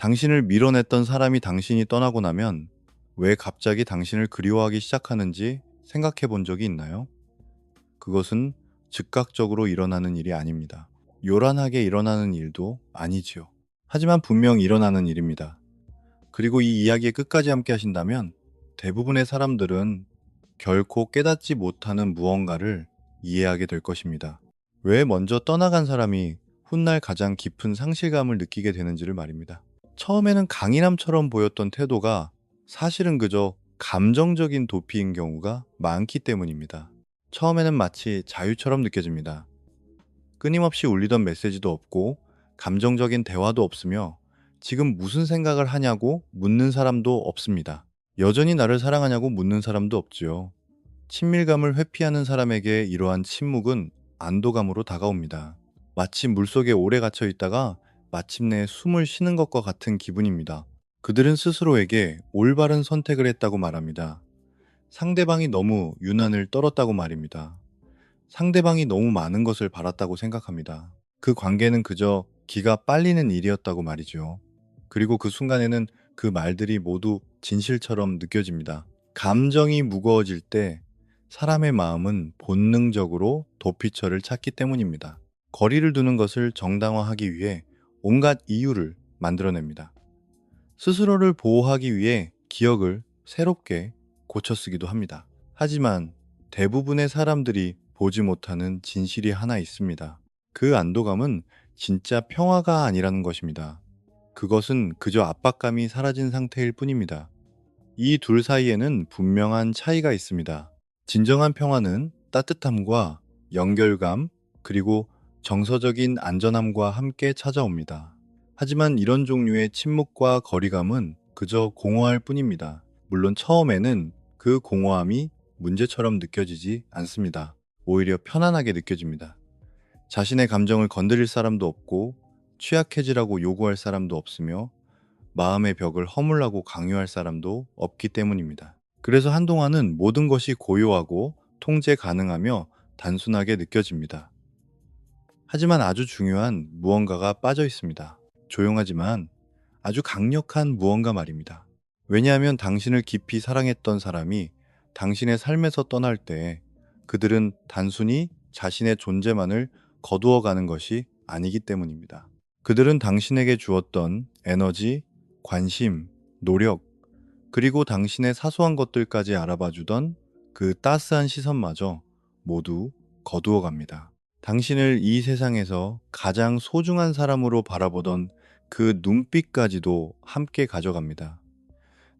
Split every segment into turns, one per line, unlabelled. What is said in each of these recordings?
당신을 밀어냈던 사람이 당신이 떠나고 나면 왜 갑자기 당신을 그리워하기 시작하는지 생각해 본 적이 있나요? 그것은 즉각적으로 일어나는 일이 아닙니다. 요란하게 일어나는 일도 아니지요. 하지만 분명 일어나는 일입니다. 그리고 이 이야기의 끝까지 함께 하신다면 대부분의 사람들은 결코 깨닫지 못하는 무언가를 이해하게 될 것입니다. 왜 먼저 떠나간 사람이 훗날 가장 깊은 상실감을 느끼게 되는지를 말입니다. 처음에는 강인함처럼 보였던 태도가 사실은 그저 감정적인 도피인 경우가 많기 때문입니다. 처음에는 마치 자유처럼 느껴집니다. 끊임없이 울리던 메시지도 없고 감정적인 대화도 없으며 지금 무슨 생각을 하냐고 묻는 사람도 없습니다. 여전히 나를 사랑하냐고 묻는 사람도 없지요. 친밀감을 회피하는 사람에게 이러한 침묵은 안도감으로 다가옵니다. 마치 물속에 오래 갇혀 있다가 마침내 숨을 쉬는 것과 같은 기분입니다. 그들은 스스로에게 올바른 선택을 했다고 말합니다. 상대방이 너무 유난을 떨었다고 말입니다. 상대방이 너무 많은 것을 바랐다고 생각합니다. 그 관계는 그저 기가 빨리는 일이었다고 말이죠. 그리고 그 순간에는 그 말들이 모두 진실처럼 느껴집니다. 감정이 무거워질 때 사람의 마음은 본능적으로 도피처를 찾기 때문입니다. 거리를 두는 것을 정당화하기 위해 온갖 이유를 만들어냅니다. 스스로를 보호하기 위해 기억을 새롭게 고쳐쓰기도 합니다. 하지만 대부분의 사람들이 보지 못하는 진실이 하나 있습니다. 그 안도감은 진짜 평화가 아니라는 것입니다. 그것은 그저 압박감이 사라진 상태일 뿐입니다. 이 둘 사이에는 분명한 차이가 있습니다. 진정한 평화는 따뜻함과 연결감, 그리고 정서적인 안전함과 함께 찾아옵니다. 하지만 이런 종류의 침묵과 거리감은 그저 공허할 뿐입니다. 물론 처음에는 그 공허함이 문제처럼 느껴지지 않습니다. 오히려 편안하게 느껴집니다. 자신의 감정을 건드릴 사람도 없고 취약해지라고 요구할 사람도 없으며 마음의 벽을 허물라고 강요할 사람도 없기 때문입니다. 그래서 한동안은 모든 것이 고요하고 통제 가능하며 단순하게 느껴집니다. 하지만 아주 중요한 무언가가 빠져 있습니다. 조용하지만 아주 강력한 무언가 말입니다. 왜냐하면 당신을 깊이 사랑했던 사람이 당신의 삶에서 떠날 때 그들은 단순히 자신의 존재만을 거두어가는 것이 아니기 때문입니다. 그들은 당신에게 주었던 에너지, 관심, 노력, 그리고 당신의 사소한 것들까지 알아봐 주던 그 따스한 시선마저 모두 거두어 갑니다. 당신을 이 세상에서 가장 소중한 사람으로 바라보던 그 눈빛까지도 함께 가져갑니다.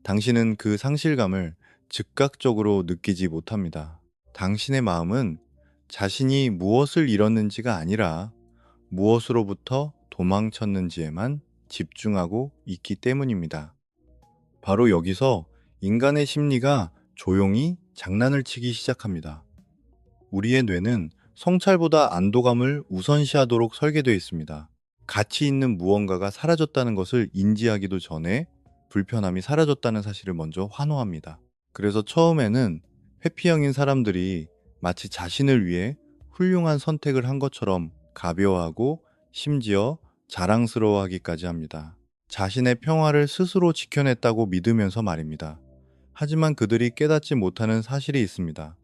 당신은 그 상실감을 즉각적으로 느끼지 못합니다. 당신의 마음은 자신이 무엇을 잃었는지가 아니라 무엇으로부터 도망쳤는지에만 집중하고 있기 때문입니다. 바로 여기서 인간의 심리가 조용히 장난을 치기 시작합니다. 우리의 뇌는 성찰보다 안도감을 우선시하도록 설계되어 있습니다. 가치 있는 무언가가 사라졌다는 것을 인지하기도 전에 불편함이 사라졌다는 사실을 먼저 환호합니다. 그래서 처음에는 회피형인 사람들이 마치 자신을 위해 훌륭한 선택을 한 것처럼 가벼워하고 심지어 자랑스러워하기까지 합니다. 자신의 평화를 스스로 지켜냈다고 믿으면서 말입니다. 하지만 그들이 깨닫지 못하는 사실이 있습니다.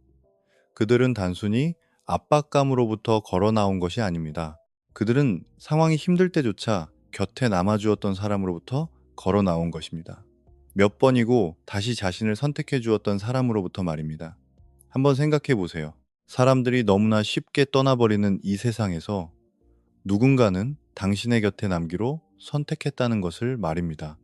그들은 단순히 압박감으로부터 걸어 나온 것이 아닙니다. 그들은 상황이 힘들 때조차 곁에 남아주었던 사람으로부터 걸어 나온 것입니다. 몇 번이고 다시 자신을 선택해 주었던 사람으로부터 말입니다. 한번 생각해 보세요. 사람들이 너무나 쉽게 떠나버리는 이 세상에서 누군가는 당신의 곁에 남기로 선택했다는 것을 말입니다.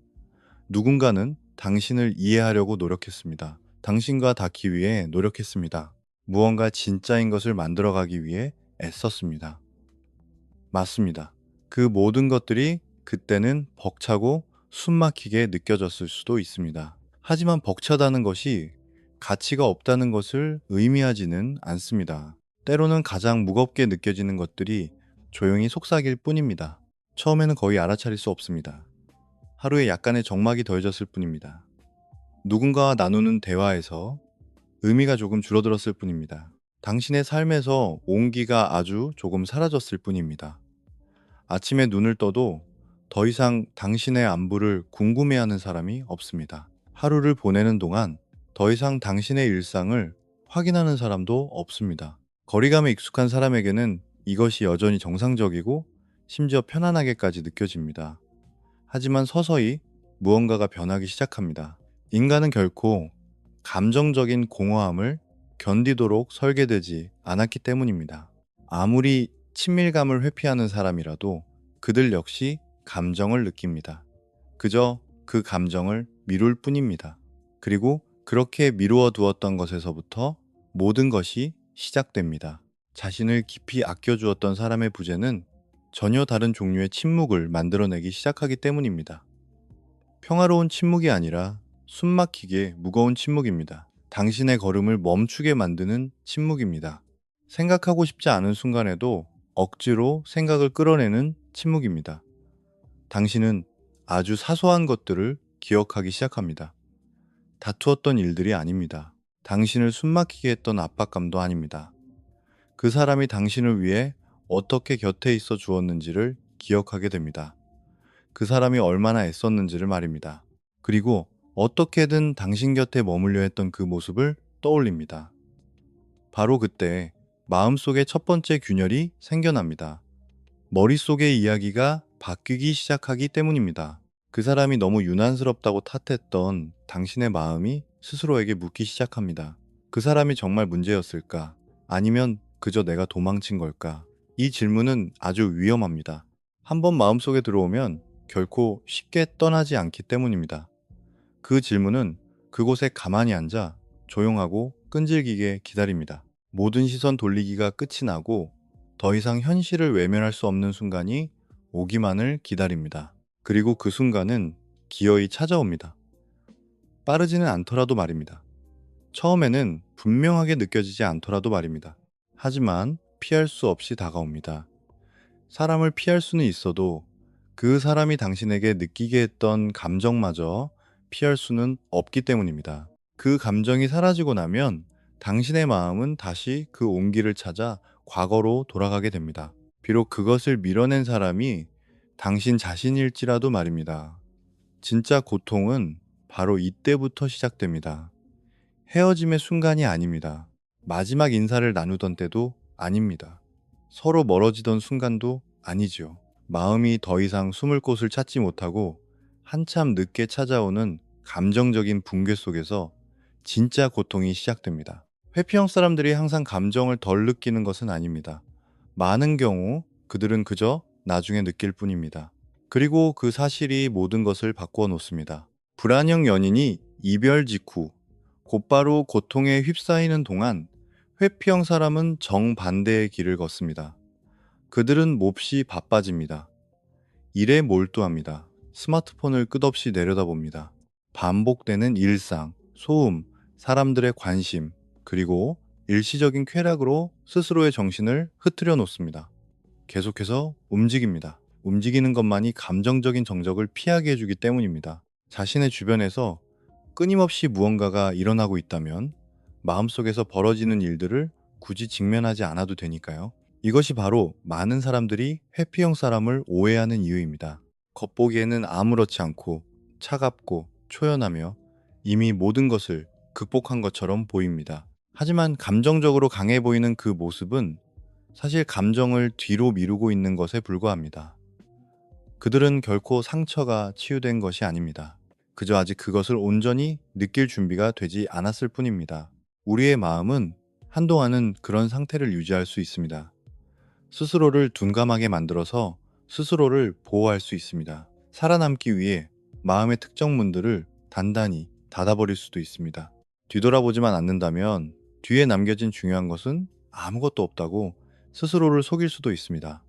누군가는 당신을 이해하려고 노력했습니다. 당신과 닿기 위해 노력했습니다. 무언가 진짜인 것을 만들어가기 위해 애썼습니다. 맞습니다. 그 모든 것들이 그때는 벅차고 숨막히게 느껴졌을 수도 있습니다. 하지만 벅차다는 것이 가치가 없다는 것을 의미하지는 않습니다. 때로는 가장 무겁게 느껴지는 것들이 조용히 속삭일 뿐입니다. 처음에는 거의 알아차릴 수 없습니다. 하루에 약간의 적막이 더해졌을 뿐입니다. 누군가와 나누는 대화에서 의미가 조금 줄어들었을 뿐입니다. 당신의 삶에서 온기가 아주 조금 사라졌을 뿐입니다. 아침에 눈을 떠도 더 이상 당신의 안부를 궁금해하는 사람이 없습니다. 하루를 보내는 동안 더 이상 당신의 일상을 확인하는 사람도 없습니다. 거리감에 익숙한 사람에게는 이것이 여전히 정상적이고 심지어 편안하게까지 느껴집니다. 하지만 서서히 무언가가 변하기 시작합니다. 인간은 결코 감정적인 공허함을 견디도록 설계되지 않았기 때문입니다. 아무리 친밀감을 회피하는 사람이라도 그들 역시 감정을 느낍니다. 그저 그 감정을 미룰 뿐입니다. 그리고 그렇게 미루어 두었던 것에서부터 모든 것이 시작됩니다. 자신을 깊이 아껴주었던 사람의 부재는 전혀 다른 종류의 침묵을 만들어내기 시작하기 때문입니다. 평화로운 침묵이 아니라 숨막히게 무거운 침묵입니다. 당신의 걸음을 멈추게 만드는 침묵입니다. 생각하고 싶지 않은 순간에도 억지로 생각을 끌어내는 침묵입니다. 당신은 아주 사소한 것들을 기억하기 시작합니다. 다투었던 일들이 아닙니다. 당신을 숨막히게 했던 압박감도 아닙니다. 그 사람이 당신을 위해 어떻게 곁에 있어 주었는지를 기억하게 됩니다. 그 사람이 얼마나 애썼는지를 말입니다. 그리고 어떻게든 당신 곁에 머물려 했던 그 모습을 떠올립니다. 바로 그때 마음속에 첫 번째 균열이 생겨납니다. 머릿속의 이야기가 바뀌기 시작하기 때문입니다. 그 사람이 너무 유난스럽다고 탓했던 당신의 마음이 스스로에게 묻기 시작합니다. 그 사람이 정말 문제였을까? 아니면 그저 내가 도망친 걸까? 이 질문은 아주 위험합니다. 한번 마음속에 들어오면 결코 쉽게 떠나지 않기 때문입니다. 그 질문은 그곳에 가만히 앉아 조용하고 끈질기게 기다립니다. 모든 시선 돌리기가 끝이 나고 더 이상 현실을 외면할 수 없는 순간이 오기만을 기다립니다. 그리고 그 순간은 기어이 찾아옵니다. 빠르지는 않더라도 말입니다. 처음에는 분명하게 느껴지지 않더라도 말입니다. 하지만 피할 수 없이 다가옵니다. 사람을 피할 수는 있어도 그 사람이 당신에게 느끼게 했던 감정마저 피할 수는 없기 때문입니다. 그 감정이 사라지고 나면 당신의 마음은 다시 그 온기를 찾아 과거로 돌아가게 됩니다. 비록 그것을 밀어낸 사람이 당신 자신일지라도 말입니다. 진짜 고통은 바로 이때부터 시작됩니다. 헤어짐의 순간이 아닙니다. 마지막 인사를 나누던 때도 아닙니다. 서로 멀어지던 순간도 아니지요. 마음이 더 이상 숨을 곳을 찾지 못하고 한참 늦게 찾아오는 감정적인 붕괴 속에서 진짜 고통이 시작됩니다. 회피형 사람들이 항상 감정을 덜 느끼는 것은 아닙니다. 많은 경우 그들은 그저 나중에 느낄 뿐입니다. 그리고 그 사실이 모든 것을 바꾸어 놓습니다. 불안형 연인이 이별 직후 곧바로 고통에 휩싸이는 동안 회피형 사람은 정반대의 길을 걷습니다. 그들은 몹시 바빠집니다. 일에 몰두합니다. 스마트폰을 끝없이 내려다봅니다. 반복되는 일상, 소음, 사람들의 관심, 그리고 일시적인 쾌락으로 스스로의 정신을 흐트려 놓습니다. 계속해서 움직입니다. 움직이는 것만이 감정적인 정적을 피하게 해주기 때문입니다. 자신의 주변에서 끊임없이 무언가가 일어나고 있다면 마음속에서 벌어지는 일들을 굳이 직면하지 않아도 되니까요. 이것이 바로 많은 사람들이 회피형 사람을 오해하는 이유입니다. 겉보기에는 아무렇지 않고 차갑고 초연하며 이미 모든 것을 극복한 것처럼 보입니다. 하지만 감정적으로 강해 보이는 그 모습은 사실 감정을 뒤로 미루고 있는 것에 불과합니다. 그들은 결코 상처가 치유된 것이 아닙니다. 그저 아직 그것을 온전히 느낄 준비가 되지 않았을 뿐입니다. 우리의 마음은 한동안은 그런 상태를 유지할 수 있습니다. 스스로를 둔감하게 만들어서 스스로를 보호할 수 있습니다. 살아남기 위해 마음의 특정 문들을 단단히 닫아버릴 수도 있습니다. 뒤돌아보지만 않는다면 뒤에 남겨진 중요한 것은 아무것도 없다고 스스로를 속일 수도 있습니다.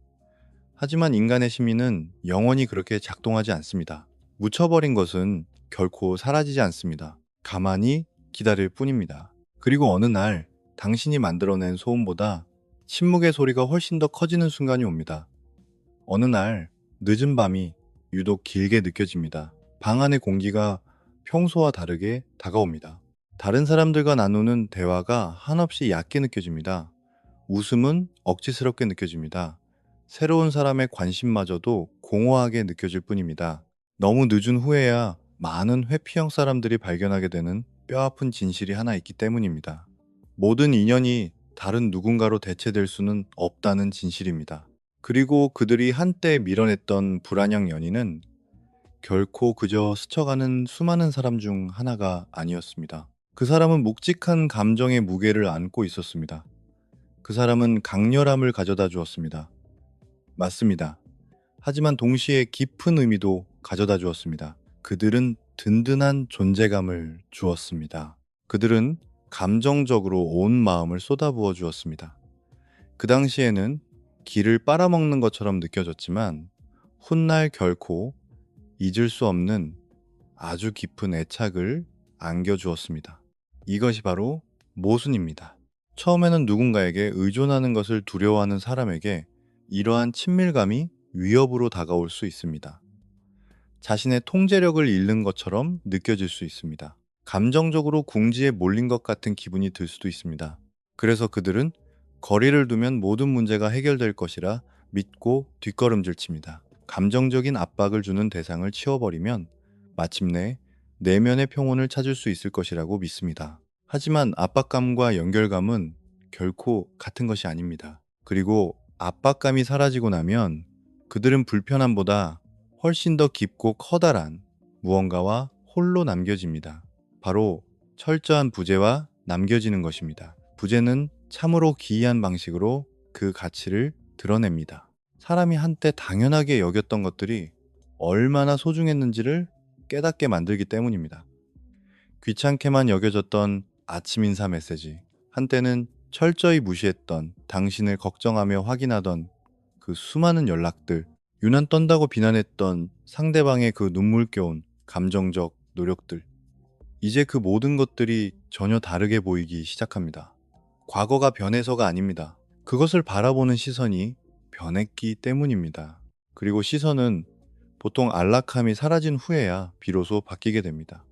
하지만 인간의 심리는 영원히 그렇게 작동하지 않습니다. 묻혀버린 것은 결코 사라지지 않습니다. 가만히 기다릴 뿐입니다. 그리고 어느 날 당신이 만들어낸 소음보다 침묵의 소리가 훨씬 더 커지는 순간이 옵니다. 어느 날 늦은 밤이 유독 길게 느껴집니다. 방 안의 공기가 평소와 다르게 다가옵니다. 다른 사람들과 나누는 대화가 한없이 얕게 느껴집니다. 웃음은 억지스럽게 느껴집니다. 새로운 사람의 관심마저도 공허하게 느껴질 뿐입니다. 너무 늦은 후에야 많은 회피형 사람들이 발견하게 되는 뼈아픈 진실이 하나 있기 때문입니다. 모든 인연이 다른 누군가로 대체될 수는 없다는 진실입니다. 그리고 그들이 한때 밀어냈던 불안형 연인은 결코 그저 스쳐가는 수많은 사람 중 하나가 아니었습니다. 그 사람은 묵직한 감정의 무게를 안고 있었습니다. 그 사람은 강렬함을 가져다 주었습니다. 맞습니다. 하지만 동시에 깊은 의미도 가져다 주었습니다. 그들은 든든한 존재감을 주었습니다. 그들은 감정적으로 온 마음을 쏟아부어 주었습니다. 그 당시에는 기를 빨아먹는 것처럼 느껴졌지만 훗날 결코 잊을 수 없는 아주 깊은 애착을 안겨주었습니다. 이것이 바로 모순입니다. 처음에는 누군가에게 의존하는 것을 두려워하는 사람에게 이러한 친밀감이 위협으로 다가올 수 있습니다. 자신의 통제력을 잃는 것처럼 느껴질 수 있습니다. 감정적으로 궁지에 몰린 것 같은 기분이 들 수도 있습니다. 그래서 그들은 거리를 두면 모든 문제가 해결될 것이라 믿고 뒷걸음질 칩니다. 감정적인 압박을 주는 대상을 치워버리면 마침내 내면의 평온을 찾을 수 있을 것이라고 믿습니다. 하지만 압박감과 연결감은 결코 같은 것이 아닙니다. 그리고 압박감이 사라지고 나면 그들은 불편함보다 훨씬 더 깊고 커다란 무언가와 홀로 남겨집니다. 바로 철저한 부재와 남겨지는 것입니다. 부재는 참으로 기이한 방식으로 그 가치를 드러냅니다. 사람이 한때 당연하게 여겼던 것들이 얼마나 소중했는지를 깨닫게 만들기 때문입니다. 귀찮게만 여겨졌던 아침 인사 메시지, 한때는 철저히 무시했던 당신을 걱정하며 확인하던 그 수많은 연락들, 유난 떤다고 비난했던 상대방의 그 눈물겨운 감정적 노력들, 이제 그 모든 것들이 전혀 다르게 보이기 시작합니다. 과거가 변해서가 아닙니다. 그것을 바라보는 시선이 변했기 때문입니다. 그리고 시선은 보통 안락함이 사라진 후에야 비로소 바뀌게 됩니다.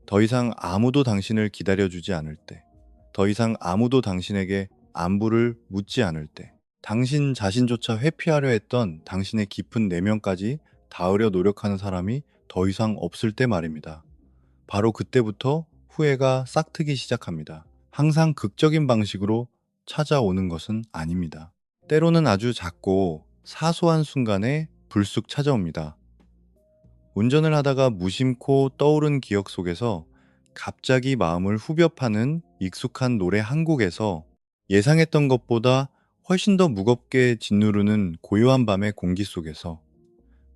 더 이상 아무도 당신을 기다려주지 않을 때, 더 이상 아무도 당신에게 안부를 묻지 않을 때, 당신 자신조차 회피하려 했던 당신의 깊은 내면까지 닿으려 노력하는 사람이 더 이상 없을 때 말입니다. 바로 그때부터 후회가 싹트기 시작합니다. 항상 극적인 방식으로 찾아오는 것은 아닙니다. 때로는 아주 작고 사소한 순간에 불쑥 찾아옵니다. 운전을 하다가 무심코 떠오른 기억 속에서 갑자기 마음을 후벼 파는 익숙한 노래 한 곡에서 예상했던 것보다 훨씬 더 무겁게 짓누르는 고요한 밤의 공기 속에서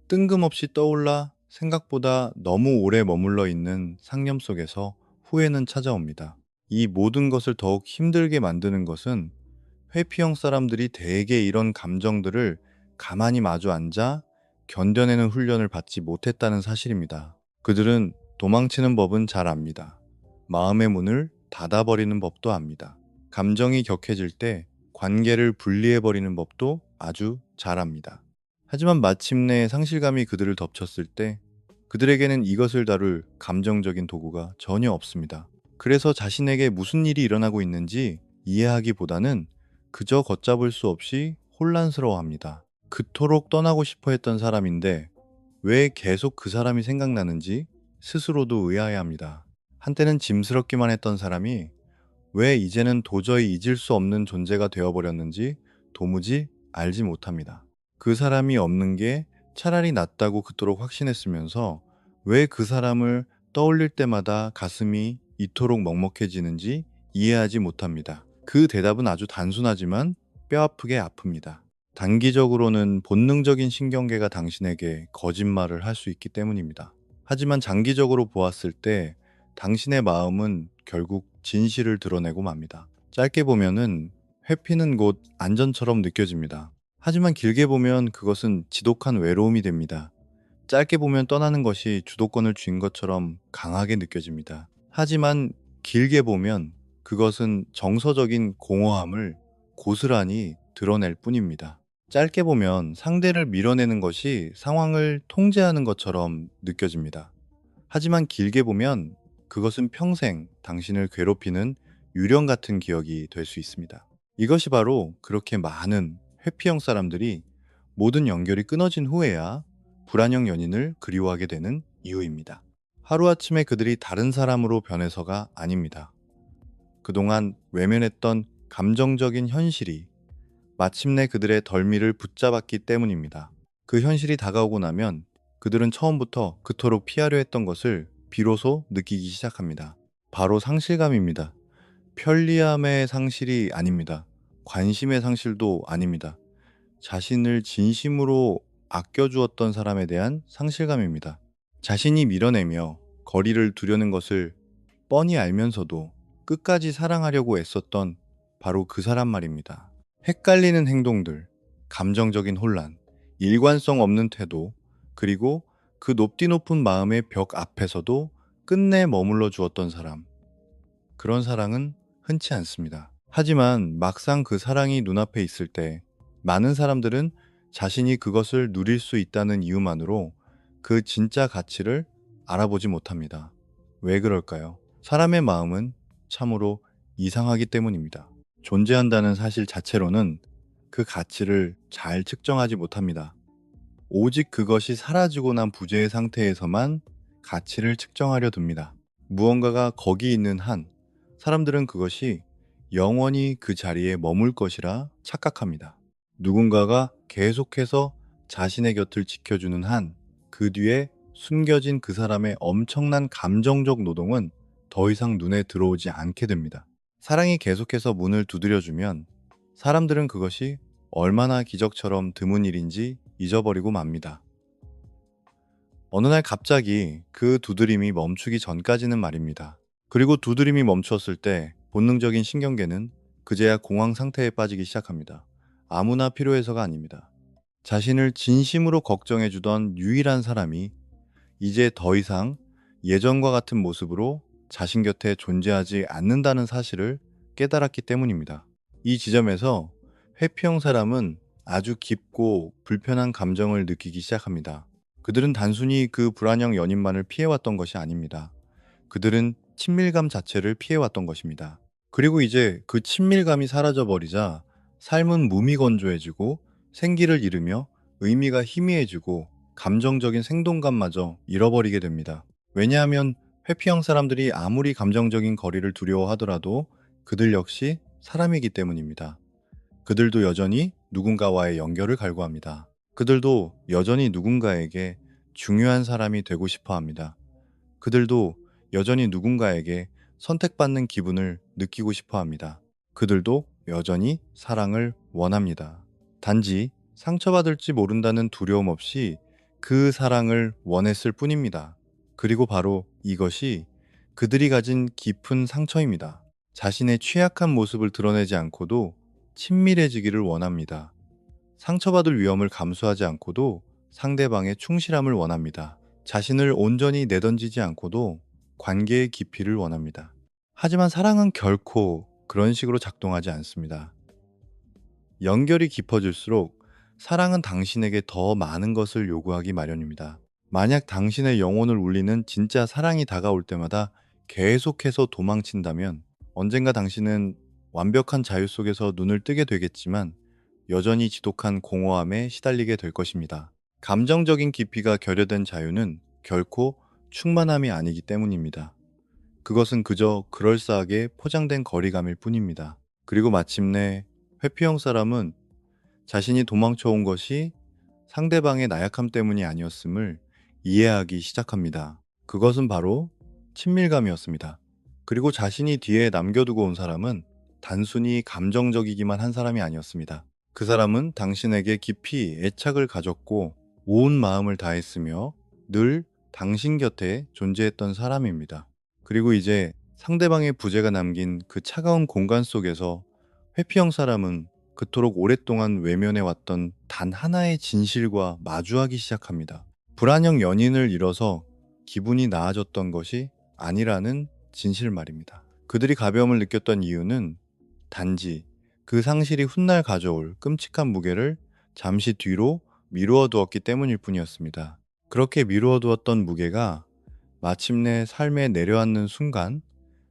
뜬금없이 떠올라 생각보다 너무 오래 머물러 있는 상념 속에서 후회는 찾아옵니다. 이 모든 것을 더욱 힘들게 만드는 것은 회피형 사람들이 대개 이런 감정들을 가만히 마주 앉아 견뎌내는 훈련을 받지 못했다는 사실입니다. 그들은 도망치는 법은 잘 압니다. 마음의 문을 닫아버리는 법도 압니다. 감정이 격해질 때 관계를 분리해버리는 법도 아주 잘 압니다. 하지만 마침내 상실감이 그들을 덮쳤을 때 그들에게는 이것을 다룰 감정적인 도구가 전혀 없습니다. 그래서 자신에게 무슨 일이 일어나고 있는지 이해하기보다는 그저 걷잡을 수 없이 혼란스러워합니다. 그토록 떠나고 싶어 했던 사람인데 왜 계속 그 사람이 생각나는지 스스로도 의아해합니다. 한때는 짐스럽기만 했던 사람이 왜 이제는 도저히 잊을 수 없는 존재가 되어버렸는지 도무지 알지 못합니다. 그 사람이 없는 게 차라리 낫다고 그토록 확신했으면서 왜 그 사람을 떠올릴 때마다 가슴이 이토록 먹먹해지는지 이해하지 못합니다. 그 대답은 아주 단순하지만 뼈아프게 아픕니다. 단기적으로는 본능적인 신경계가 당신에게 거짓말을 할 수 있기 때문입니다. 하지만 장기적으로 보았을 때 당신의 마음은 결국 진실을 드러내고 맙니다. 짧게 보면은 회피는 곧 안전처럼 느껴집니다. 하지만 길게 보면 그것은 지독한 외로움이 됩니다. 짧게 보면 떠나는 것이 주도권을 쥔 것처럼 강하게 느껴집니다. 하지만 길게 보면 그것은 정서적인 공허함을 고스란히 드러낼 뿐입니다. 짧게 보면 상대를 밀어내는 것이 상황을 통제하는 것처럼 느껴집니다. 하지만 길게 보면 그것은 평생 당신을 괴롭히는 유령 같은 기억이 될 수 있습니다. 이것이 바로 그렇게 많은 회피형 사람들이 모든 연결이 끊어진 후에야 불안형 연인을 그리워하게 되는 이유입니다. 하루아침에 그들이 다른 사람으로 변해서가 아닙니다. 그동안 외면했던 감정적인 현실이 마침내 그들의 덜미를 붙잡았기 때문입니다. 그 현실이 다가오고 나면 그들은 처음부터 그토록 피하려 했던 것을 비로소 느끼기 시작합니다. 바로 상실감입니다. 편리함의 상실이 아닙니다. 관심의 상실도 아닙니다. 자신을 진심으로 아껴주었던 사람에 대한 상실감입니다. 자신이 밀어내며 거리를 두려는 것을 뻔히 알면서도 끝까지 사랑하려고 애썼던 바로 그 사람 말입니다. 헷갈리는 행동들, 감정적인 혼란, 일관성 없는 태도, 그리고 그 높디 높은 마음의 벽 앞에서도 끝내 머물러 주었던 사람. 그런 사랑은 흔치 않습니다. 하지만 막상 그 사랑이 눈앞에 있을 때 많은 사람들은 자신이 그것을 누릴 수 있다는 이유만으로 그 진짜 가치를 알아보지 못합니다. 왜 그럴까요? 사람의 마음은 참으로 이상하기 때문입니다. 존재한다는 사실 자체로는 그 가치를 잘 측정하지 못합니다. 오직 그것이 사라지고 난 부재의 상태에서만 가치를 측정하려 듭니다. 무언가가 거기 있는 한 사람들은 그것이 영원히 그 자리에 머물 것이라 착각합니다. 누군가가 계속해서 자신의 곁을 지켜주는 한 그 뒤에 숨겨진 그 사람의 엄청난 감정적 노동은 더 이상 눈에 들어오지 않게 됩니다. 사랑이 계속해서 문을 두드려주면 사람들은 그것이 얼마나 기적처럼 드문 일인지 잊어버리고 맙니다. 어느 날 갑자기 그 두드림이 멈추기 전까지는 말입니다. 그리고 두드림이 멈추었을 때 본능적인 신경계는 그제야 공황 상태에 빠지기 시작합니다. 아무나 필요해서가 아닙니다. 자신을 진심으로 걱정해주던 유일한 사람이 이제 더 이상 예전과 같은 모습으로 자신 곁에 존재하지 않는다는 사실을 깨달았기 때문입니다. 이 지점에서 회피형 사람은 아주 깊고 불편한 감정을 느끼기 시작합니다. 그들은 단순히 그 불안형 연인만을 피해왔던 것이 아닙니다. 그들은 친밀감 자체를 피해왔던 것입니다. 그리고 이제 그 친밀감이 사라져버리자 삶은 무미건조해지고 생기를 잃으며 의미가 희미해지고 감정적인 생동감마저 잃어버리게 됩니다. 왜냐하면 회피형 사람들이 아무리 감정적인 거리를 두려워하더라도 그들 역시 사람이기 때문입니다. 그들도 여전히 누군가와의 연결을 갈구합니다. 그들도 여전히 누군가에게 중요한 사람이 되고 싶어 합니다. 그들도 여전히 누군가에게 선택받는 기분을 느끼고 싶어 합니다. 그들도 여전히 사랑을 원합니다. 단지 상처받을지 모른다는 두려움 없이 그 사랑을 원했을 뿐입니다. 그리고 바로 이것이 그들이 가진 깊은 상처입니다. 자신의 취약한 모습을 드러내지 않고도 친밀해지기를 원합니다. 상처받을 위험을 감수하지 않고도 상대방의 충실함을 원합니다. 자신을 온전히 내던지지 않고도 관계의 깊이를 원합니다. 하지만 사랑은 결코 그런 식으로 작동하지 않습니다. 연결이 깊어질수록 사랑은 당신에게 더 많은 것을 요구하기 마련입니다. 만약 당신의 영혼을 울리는 진짜 사랑이 다가올 때마다 계속해서 도망친다면 언젠가 당신은 완벽한 자유 속에서 눈을 뜨게 되겠지만 여전히 지독한 공허함에 시달리게 될 것입니다. 감정적인 깊이가 결여된 자유는 결코 충만함이 아니기 때문입니다. 그것은 그저 그럴싸하게 포장된 거리감일 뿐입니다. 그리고 마침내 회피형 사람은 자신이 도망쳐온 것이 상대방의 나약함 때문이 아니었음을 이해하기 시작합니다. 그것은 바로 친밀감이었습니다. 그리고 자신이 뒤에 남겨두고 온 사람은 단순히 감정적이기만 한 사람이 아니었습니다. 그 사람은 당신에게 깊이 애착을 가졌고 온 마음을 다했으며 늘 당신 곁에 존재했던 사람입니다. 그리고 이제 상대방의 부재가 남긴 그 차가운 공간 속에서 회피형 사람은 그토록 오랫동안 외면해왔던 단 하나의 진실과 마주하기 시작합니다. 불안형 연인을 잃어서 기분이 나아졌던 것이 아니라는 진실 말입니다. 그들이 가벼움을 느꼈던 이유는 단지 그 상실이 훗날 가져올 끔찍한 무게를 잠시 뒤로 미루어 두었기 때문일 뿐이었습니다. 그렇게 미루어 두었던 무게가 마침내 삶에 내려앉는 순간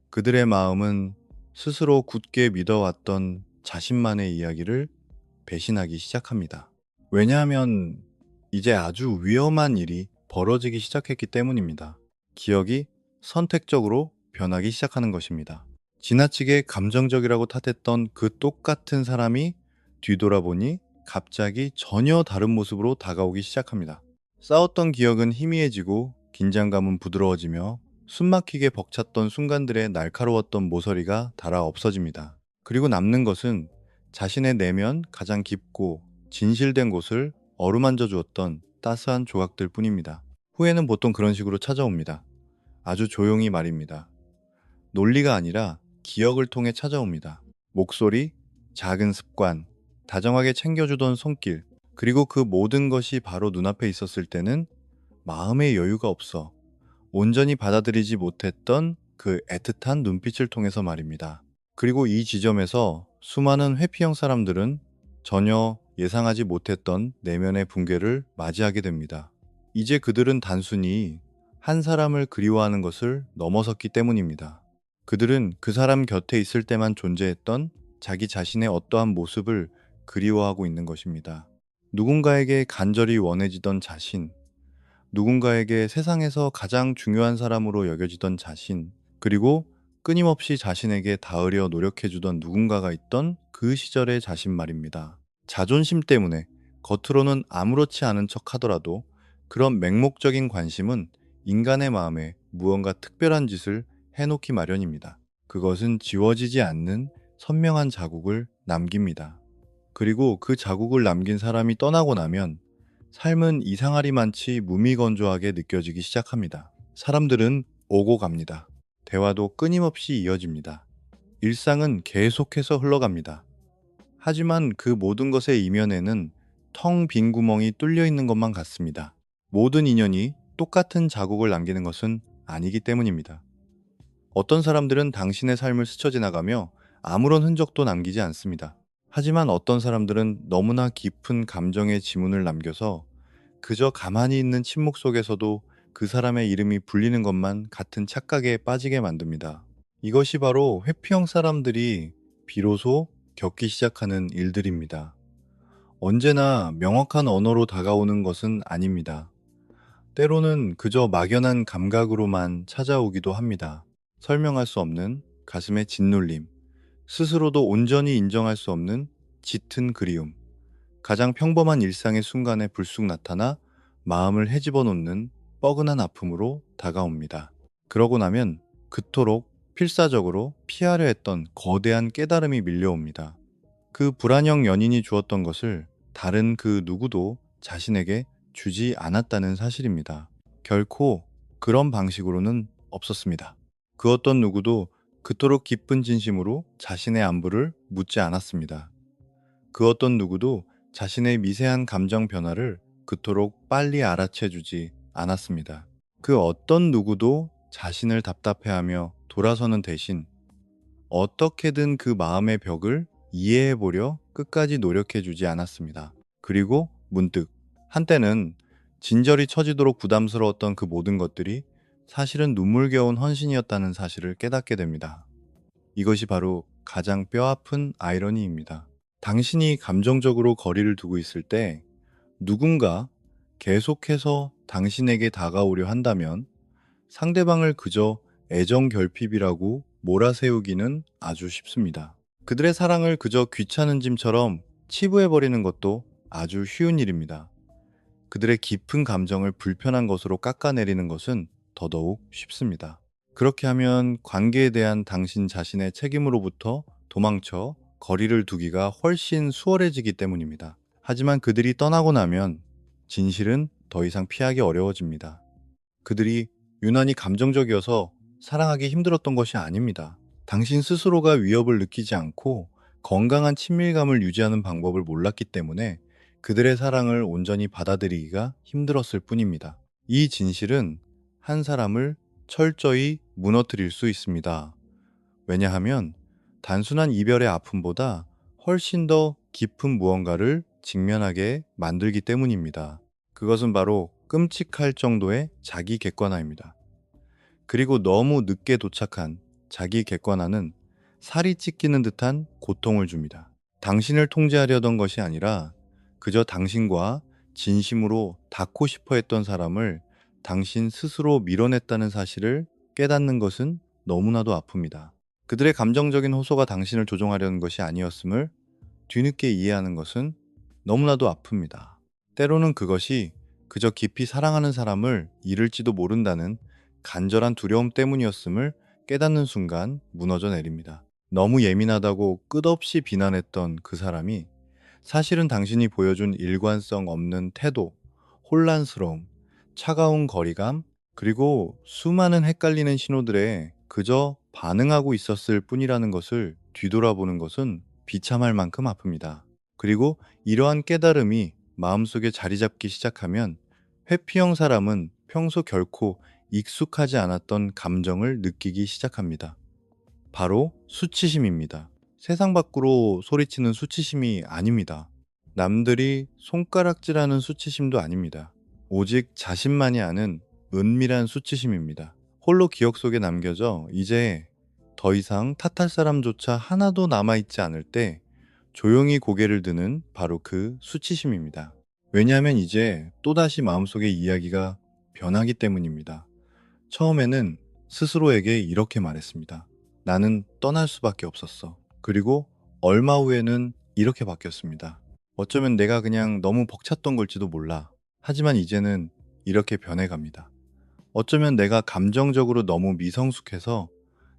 그들의 마음은 스스로 굳게 믿어왔던 자신만의 이야기를 배신하기 시작합니다. 왜냐하면 이제 아주 위험한 일이 벌어지기 시작했기 때문입니다. 기억이 선택적으로 변하기 시작하는 것입니다. 지나치게 감정적이라고 탓했던 그 똑같은 사람이 뒤돌아보니 갑자기 전혀 다른 모습으로 다가오기 시작합니다. 싸웠던 기억은 희미해지고 긴장감은 부드러워지며 숨막히게 벅찼던 순간들의 날카로웠던 모서리가 달아 없어집니다. 그리고 남는 것은 자신의 내면 가장 깊고 진실된 곳을 어루만져 주었던 따스한 조각들 뿐입니다. 후회는 보통 그런 식으로 찾아옵니다. 아주 조용히 말입니다. 논리가 아니라 기억을 통해 찾아옵니다. 목소리, 작은 습관, 다정하게 챙겨주던 손길, 그리고 그 모든 것이 바로 눈앞에 있었을 때는 마음의 여유가 없어 온전히 받아들이지 못했던 그 애틋한 눈빛을 통해서 말입니다. 그리고 이 지점에서 수많은 회피형 사람들은 전혀 예상하지 못했던 내면의 붕괴를 맞이하게 됩니다. 이제 그들은 단순히 한 사람을 그리워하는 것을 넘어섰기 때문입니다. 그들은 그 사람 곁에 있을 때만 존재했던 자기 자신의 어떠한 모습을 그리워하고 있는 것입니다. 누군가에게 간절히 원해지던 자신, 누군가에게 세상에서 가장 중요한 사람으로 여겨지던 자신, 그리고 끊임없이 자신에게 닿으려 노력해주던 누군가가 있던 그 시절의 자신 말입니다. 자존심 때문에 겉으로는 아무렇지 않은 척 하더라도 그런 맹목적인 관심은 인간의 마음에 무언가 특별한 짓을 해놓기 마련입니다. 그것은 지워지지 않는 선명한 자국을 남깁니다. 그리고 그 자국을 남긴 사람이 떠나고 나면 삶은 이상하리만치 무미건조하게 느껴지기 시작합니다. 사람들은 오고 갑니다. 대화도 끊임없이 이어집니다. 일상은 계속해서 흘러갑니다. 하지만 그 모든 것의 이면에는 텅 빈 구멍이 뚫려 있는 것만 같습니다. 모든 인연이 똑같은 자국을 남기는 것은 아니기 때문입니다. 어떤 사람들은 당신의 삶을 스쳐 지나가며 아무런 흔적도 남기지 않습니다. 하지만 어떤 사람들은 너무나 깊은 감정의 지문을 남겨서 그저 가만히 있는 침묵 속에서도 그 사람의 이름이 불리는 것만 같은 착각에 빠지게 만듭니다. 이것이 바로 회피형 사람들이 비로소 겪기 시작하는 일들입니다. 언제나 명확한 언어로 다가오는 것은 아닙니다. 때로는 그저 막연한 감각으로만 찾아오기도 합니다. 설명할 수 없는 가슴의 짓눌림, 스스로도 온전히 인정할 수 없는 짙은 그리움, 가장 평범한 일상의 순간에 불쑥 나타나 마음을 헤집어 놓는 뻐근한 아픔으로 다가옵니다. 그러고 나면 그토록 필사적으로 피하려 했던 거대한 깨달음이 밀려옵니다. 그 불안형 연인이 주었던 것을 다른 그 누구도 자신에게 주지 않았다는 사실입니다. 결코 그런 방식으로는 없었습니다. 그 어떤 누구도 그토록 깊은 진심으로 자신의 안부를 묻지 않았습니다. 그 어떤 누구도 자신의 미세한 감정 변화를 그토록 빨리 알아채주지 않았습니다. 그 어떤 누구도 자신을 답답해하며 돌아서는 대신 어떻게든 그 마음의 벽을 이해해보려 끝까지 노력해주지 않았습니다. 그리고 문득 한때는 진저리 처지도록 부담스러웠던 그 모든 것들이 사실은 눈물겨운 헌신이었다는 사실을 깨닫게 됩니다. 이것이 바로 가장 뼈아픈 아이러니입니다. 당신이 감정적으로 거리를 두고 있을 때 누군가 계속해서 당신에게 다가오려 한다면 상대방을 그저 애정 결핍이라고 몰아세우기는 아주 쉽습니다. 그들의 사랑을 그저 귀찮은 짐처럼 치부해버리는 것도 아주 쉬운 일입니다. 그들의 깊은 감정을 불편한 것으로 깎아내리는 것은 더더욱 쉽습니다. 그렇게 하면 관계에 대한 당신 자신의 책임으로부터 도망쳐 거리를 두기가 훨씬 수월해지기 때문입니다. 하지만 그들이 떠나고 나면 진실은 더 이상 피하기 어려워집니다. 그들이 유난히 감정적이어서 사랑하기 힘들었던 것이 아닙니다. 당신 스스로가 위협을 느끼지 않고 건강한 친밀감을 유지하는 방법을 몰랐기 때문에 그들의 사랑을 온전히 받아들이기가 힘들었을 뿐입니다. 이 진실은 한 사람을 철저히 무너뜨릴 수 있습니다. 왜냐하면 단순한 이별의 아픔보다 훨씬 더 깊은 무언가를 직면하게 만들기 때문입니다. 그것은 바로 끔찍할 정도의 자기 객관화입니다. 그리고 너무 늦게 도착한 자기 객관화는 살이 찢기는 듯한 고통을 줍니다. 당신을 통제하려던 것이 아니라 그저 당신과 진심으로 닿고 싶어 했던 사람을 당신 스스로 밀어냈다는 사실을 깨닫는 것은 너무나도 아픕니다. 그들의 감정적인 호소가 당신을 조종하려는 것이 아니었음을 뒤늦게 이해하는 것은 너무나도 아픕니다. 때로는 그것이 그저 깊이 사랑하는 사람을 잃을지도 모른다는 간절한 두려움 때문이었음을 깨닫는 순간 무너져 내립니다. 너무 예민하다고 끝없이 비난했던 그 사람이 사실은 당신이 보여준 일관성 없는 태도, 혼란스러움, 차가운 거리감, 그리고 수많은 헷갈리는 신호들에 그저 반응하고 있었을 뿐이라는 것을 뒤돌아보는 것은 비참할 만큼 아픕니다. 그리고 이러한 깨달음이 마음속에 자리 잡기 시작하면 회피형 사람은 평소 결코 익숙하지 않았던 감정을 느끼기 시작합니다. 바로 수치심입니다. 세상 밖으로 소리치는 수치심이 아닙니다. 남들이 손가락질하는 수치심도 아닙니다. 오직 자신만이 아는 은밀한 수치심입니다. 홀로 기억 속에 남겨져 이제 더 이상 탓할 사람조차 하나도 남아있지 않을 때 조용히 고개를 드는 바로 그 수치심입니다. 왜냐하면 이제 또다시 마음속의 이야기가 변하기 때문입니다. 처음에는 스스로에게 이렇게 말했습니다. 나는 떠날 수밖에 없었어. 그리고 얼마 후에는 이렇게 바뀌었습니다. 어쩌면 내가 그냥 너무 벅찼던 걸지도 몰라. 하지만 이제는 이렇게 변해갑니다. 어쩌면 내가 감정적으로 너무 미성숙해서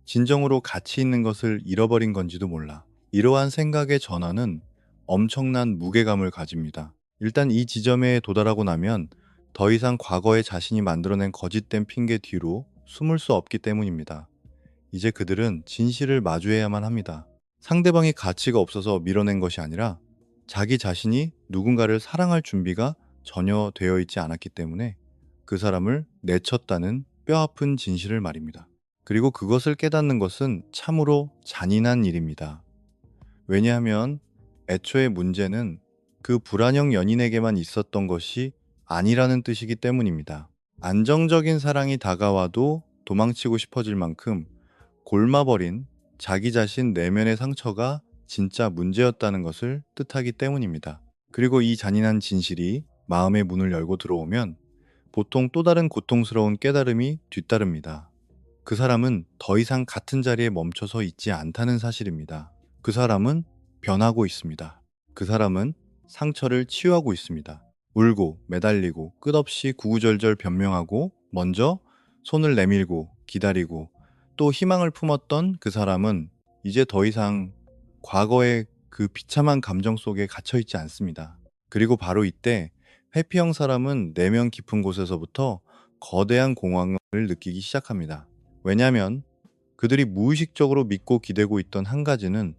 진정으로 가치 있는 것을 잃어버린 건지도 몰라. 이러한 생각의 전환은 엄청난 무게감을 가집니다. 일단 이 지점에 도달하고 나면 더 이상 과거에 자신이 만들어낸 거짓된 핑계 뒤로 숨을 수 없기 때문입니다. 이제 그들은 진실을 마주해야만 합니다. 상대방이 가치가 없어서 밀어낸 것이 아니라 자기 자신이 누군가를 사랑할 준비가 전혀 되어 있지 않았기 때문에 그 사람을 내쳤다는 뼈아픈 진실을 말입니다. 그리고 그것을 깨닫는 것은 참으로 잔인한 일입니다. 왜냐하면 애초에 문제는 그 불안형 연인에게만 있었던 것이 아니라는 뜻이기 때문입니다. 안정적인 사랑이 다가와도 도망치고 싶어질 만큼 골마버린 자기 자신 내면의 상처가 진짜 문제였다는 것을 뜻하기 때문입니다. 그리고 이 잔인한 진실이 마음의 문을 열고 들어오면 보통 또 다른 고통스러운 깨달음이 뒤따릅니다. 그 사람은 더 이상 같은 자리에 멈춰서 있지 않다는 사실입니다. 그 사람은 변하고 있습니다. 그 사람은 상처를 치유하고 있습니다. 울고 매달리고 끝없이 구구절절 변명하고 먼저 손을 내밀고 기다리고 또 희망을 품었던 그 사람은 이제 더 이상 과거의 그 비참한 감정 속에 갇혀 있지 않습니다. 그리고 바로 이때 회피형 사람은 내면 깊은 곳에서부터 거대한 공황을 느끼기 시작합니다. 왜냐하면 그들이 무의식적으로 믿고 기대고 있던 한 가지는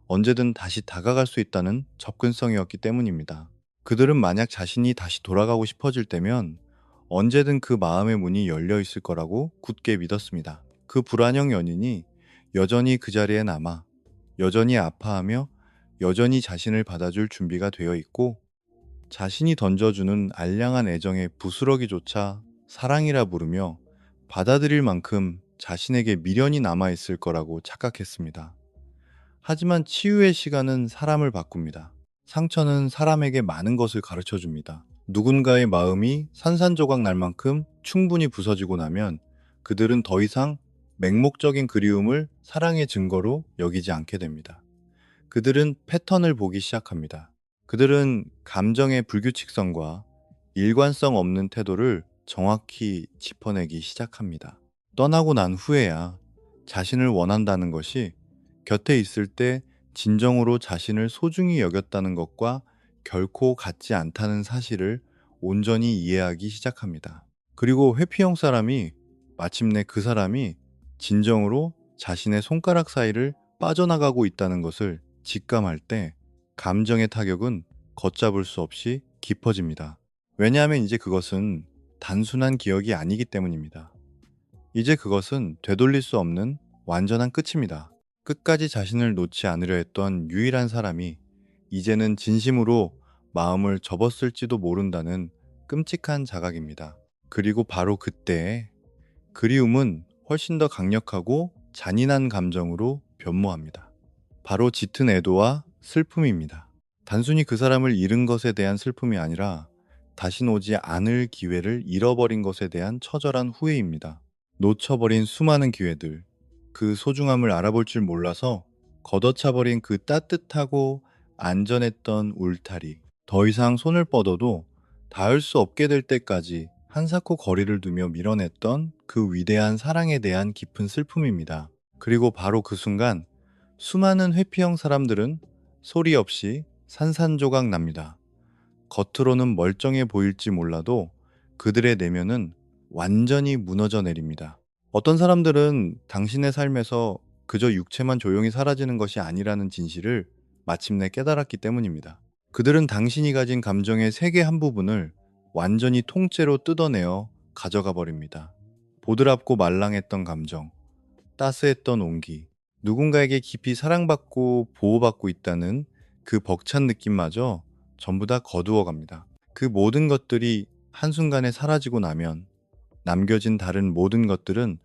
언제든 다시 다가갈 수 있다는 접근성이었기 때문입니다. 그들은 만약 자신이 다시 돌아가고 싶어질 때면 언제든 그 마음의 문이 열려 있을 거라고 굳게 믿었습니다. 그 불안형 연인이 여전히 그 자리에 남아 여전히 아파하며 여전히 자신을 받아줄 준비가 되어 있고 자신이 던져주는 알량한 애정의 부스러기조차 사랑이라 부르며 받아들일 만큼 자신에게 미련이 남아있을 거라고 착각했습니다. 하지만 치유의 시간은 사람을 바꿉니다. 상처는 사람에게 많은 것을 가르쳐 줍니다. 누군가의 마음이 산산조각 날 만큼 충분히 부서지고 나면 그들은 더 이상 맹목적인 그리움을 사랑의 증거로 여기지 않게 됩니다. 그들은 패턴을 보기 시작합니다. 그들은 감정의 불규칙성과 일관성 없는 태도를 정확히 짚어내기 시작합니다. 떠나고 난 후에야 자신을 원한다는 것이 곁에 있을 때 진정으로 자신을 소중히 여겼다는 것과 결코 같지 않다는 사실을 온전히 이해하기 시작합니다. 그리고 회피형 사람이 마침내 그 사람이 진정으로 자신의 손가락 사이를 빠져나가고 있다는 것을 직감할 때 감정의 타격은 걷잡을 수 없이 깊어집니다. 왜냐하면 이제 그것은 단순한 기억이 아니기 때문입니다. 이제 그것은 되돌릴 수 없는 완전한 끝입니다. 끝까지 자신을 놓지 않으려 했던 유일한 사람이 이제는 진심으로 마음을 접었을지도 모른다는 끔찍한 자각입니다. 그리고 바로 그때 그리움은 훨씬 더 강력하고 잔인한 감정으로 변모합니다. 바로 짙은 애도와 슬픔입니다. 단순히 그 사람을 잃은 것에 대한 슬픔이 아니라 다신 오지 않을 기회를 잃어버린 것에 대한 처절한 후회입니다. 놓쳐버린 수많은 기회들, 그 소중함을 알아볼 줄 몰라서 걷어차버린 그 따뜻하고 안전했던 울타리, 더 이상 손을 뻗어도 닿을 수 없게 될 때까지 한사코 거리를 두며 밀어냈던 그 위대한 사랑에 대한 깊은 슬픔입니다. 그리고 바로 그 순간 수많은 회피형 사람들은 소리 없이 산산조각 납니다. 겉으로는 멀쩡해 보일지 몰라도 그들의 내면은 완전히 무너져 내립니다. 어떤 사람들은 당신의 삶에서 그저 육체만 조용히 사라지는 것이 아니라는 진실을 마침내 깨달았기 때문입니다. 그들은 당신이 가진 감정의 세계 한 부분을 완전히 통째로 뜯어내어 가져가 버립니다. 보드랍고 말랑했던 감정, 따스했던 온기, 누군가에게 깊이 사랑받고 보호받고 있다는 그 벅찬 느낌마저 전부 다 거두어 갑니다. 그 모든 것들이 한순간에 사라지고 나면 남겨진 다른 모든 것들은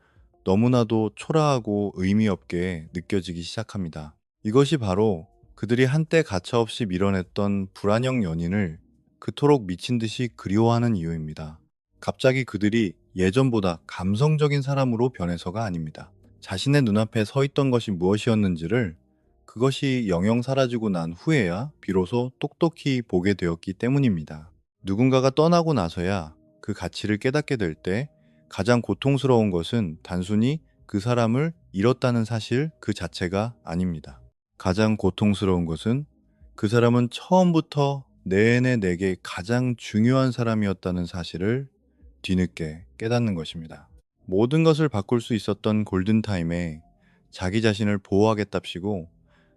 너무나도 초라하고 의미 없게 느껴지기 시작합니다. 이것이 바로 그들이 한때 가차없이 밀어냈던 불안형 연인을 그토록 미친 듯이 그리워하는 이유입니다. 갑자기 그들이 예전보다 감성적인 사람으로 변해서가 아닙니다. 자신의 눈앞에 서 있던 것이 무엇이었는지를 그것이 영영 사라지고 난 후에야 비로소 똑똑히 보게 되었기 때문입니다. 누군가가 떠나고 나서야 그 가치를 깨닫게 될 때 가장 고통스러운 것은 단순히 그 사람을 잃었다는 사실 그 자체가 아닙니다. 가장 고통스러운 것은 그 사람은 처음부터 내내 내게 가장 중요한 사람이었다는 사실을 뒤늦게 깨닫는 것입니다. 모든 것을 바꿀 수 있었던 골든타임에 자기 자신을 보호하겠답시고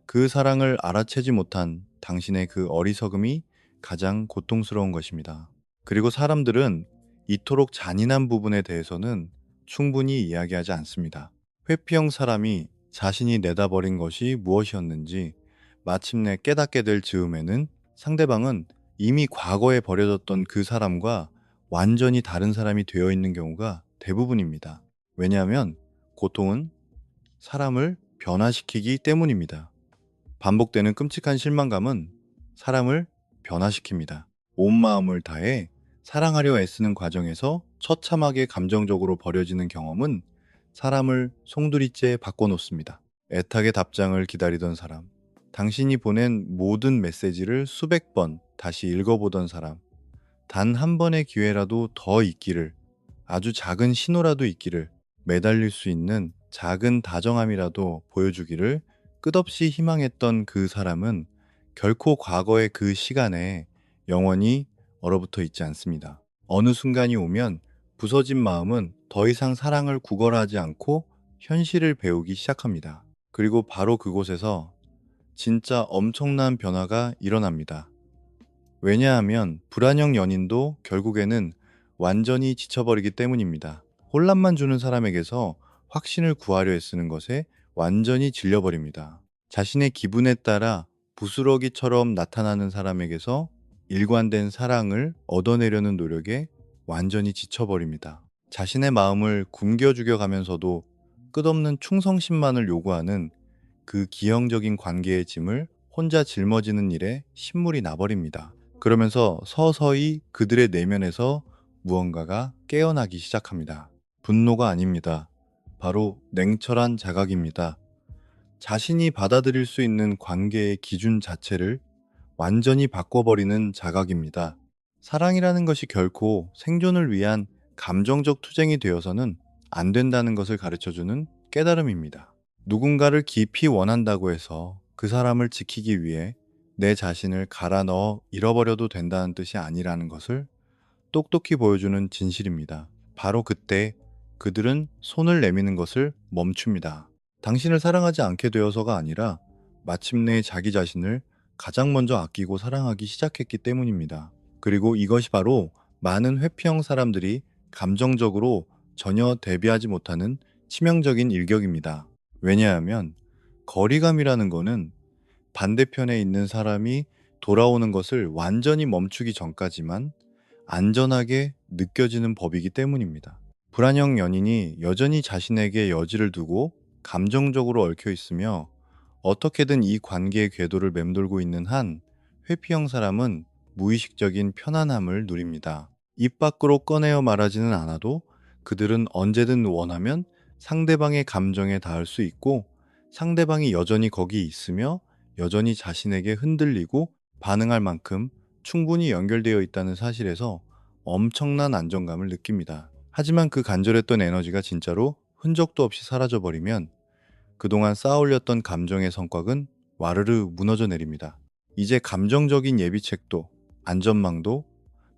그 사랑을 알아채지 못한 당신의 그 어리석음이 가장 고통스러운 것입니다. 그리고 사람들은 이토록 잔인한 부분에 대해서는 충분히 이야기하지 않습니다. 회피형 사람이 자신이 내다버린 것이 무엇이었는지 마침내 깨닫게 될 즈음에는 상대방은 이미 과거에 버려졌던 그 사람과 완전히 다른 사람이 되어 있는 경우가 대부분입니다. 왜냐하면 고통은 사람을 변화시키기 때문입니다. 반복되는 끔찍한 실망감은 사람을 변화시킵니다. 온 마음을 다해 사랑하려 애쓰는 과정에서 처참하게 감정적으로 버려지는 경험은 사람을 송두리째 바꿔놓습니다. 애타게 답장을 기다리던 사람, 당신이 보낸 모든 메시지를 수백 번 다시 읽어보던 사람, 단 한 번의 기회라도 더 있기를, 아주 작은 신호라도 있기를, 매달릴 수 있는 작은 다정함이라도 보여주기를 끝없이 희망했던 그 사람은 결코 과거의 그 시간에 영원히 얼어붙어 있지 않습니다. 어느 순간이 오면 부서진 마음은 더 이상 사랑을 구걸하지 않고 현실을 배우기 시작합니다. 그리고 바로 그곳에서 진짜 엄청난 변화가 일어납니다. 왜냐하면 불안형 연인도 결국에는 완전히 지쳐버리기 때문입니다. 혼란만 주는 사람에게서 확신을 구하려 애쓰는 것에 완전히 질려버립니다. 자신의 기분에 따라 부스러기처럼 나타나는 사람에게서 일관된 사랑을 얻어내려는 노력에 완전히 지쳐버립니다. 자신의 마음을 굶겨 죽여가면서도 끝없는 충성심만을 요구하는 그 기형적인 관계의 짐을 혼자 짊어지는 일에 신물이 나버립니다. 그러면서 서서히 그들의 내면에서 무언가가 깨어나기 시작합니다. 분노가 아닙니다. 바로 냉철한 자각입니다. 자신이 받아들일 수 있는 관계의 기준 자체를 완전히 바꿔버리는 자각입니다. 사랑이라는 것이 결코 생존을 위한 감정적 투쟁이 되어서는 안 된다는 것을 가르쳐주는 깨달음입니다. 누군가를 깊이 원한다고 해서 그 사람을 지키기 위해 내 자신을 갈아 넣어 잃어버려도 된다는 뜻이 아니라는 것을 똑똑히 보여주는 진실입니다. 바로 그때 그들은 손을 내미는 것을 멈춥니다. 당신을 사랑하지 않게 되어서가 아니라 마침내 자기 자신을 가장 먼저 아끼고 사랑하기 시작했기 때문입니다. 그리고 이것이 바로 많은 회피형 사람들이 감정적으로 전혀 대비하지 못하는 치명적인 일격입니다. 왜냐하면 거리감이라는 거는 반대편에 있는 사람이 돌아오는 것을 완전히 멈추기 전까지만 안전하게 느껴지는 법이기 때문입니다. 불안형 연인이 여전히 자신에게 여지를 두고 감정적으로 얽혀 있으며 어떻게든 이 관계의 궤도를 맴돌고 있는 한 회피형 사람은 무의식적인 편안함을 누립니다. 입 밖으로 꺼내어 말하지는 않아도 그들은 언제든 원하면 상대방의 감정에 닿을 수 있고, 상대방이 여전히 거기 있으며 여전히 자신에게 흔들리고 반응할 만큼 충분히 연결되어 있다는 사실에서 엄청난 안정감을 느낍니다. 하지만 그 간절했던 에너지가 진짜로 흔적도 없이 사라져버리면 그동안 쌓아올렸던 감정의 성곽은 와르르 무너져 내립니다. 이제 감정적인 예비책도, 안전망도,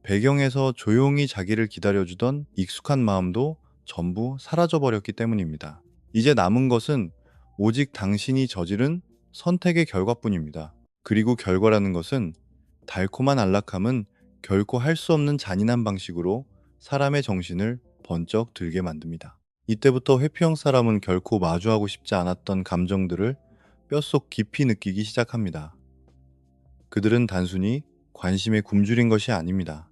배경에서 조용히 자기를 기다려주던 익숙한 마음도 전부 사라져버렸기 때문입니다. 이제 남은 것은 오직 당신이 저지른 선택의 결과뿐입니다. 그리고 결과라는 것은 달콤한 안락함은 결코 할 수 없는 잔인한 방식으로 사람의 정신을 번쩍 들게 만듭니다. 이때부터 회피형 사람은 결코 마주하고 싶지 않았던 감정들을 뼛속 깊이 느끼기 시작합니다. 그들은 단순히 관심에 굶주린 것이 아닙니다.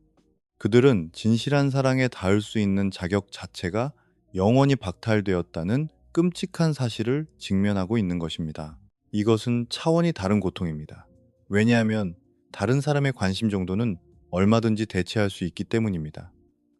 그들은 진실한 사랑에 닿을 수 있는 자격 자체가 영원히 박탈되었다는 끔찍한 사실을 직면하고 있는 것입니다. 이것은 차원이 다른 고통입니다. 왜냐하면 다른 사람의 관심 정도는 얼마든지 대체할 수 있기 때문입니다.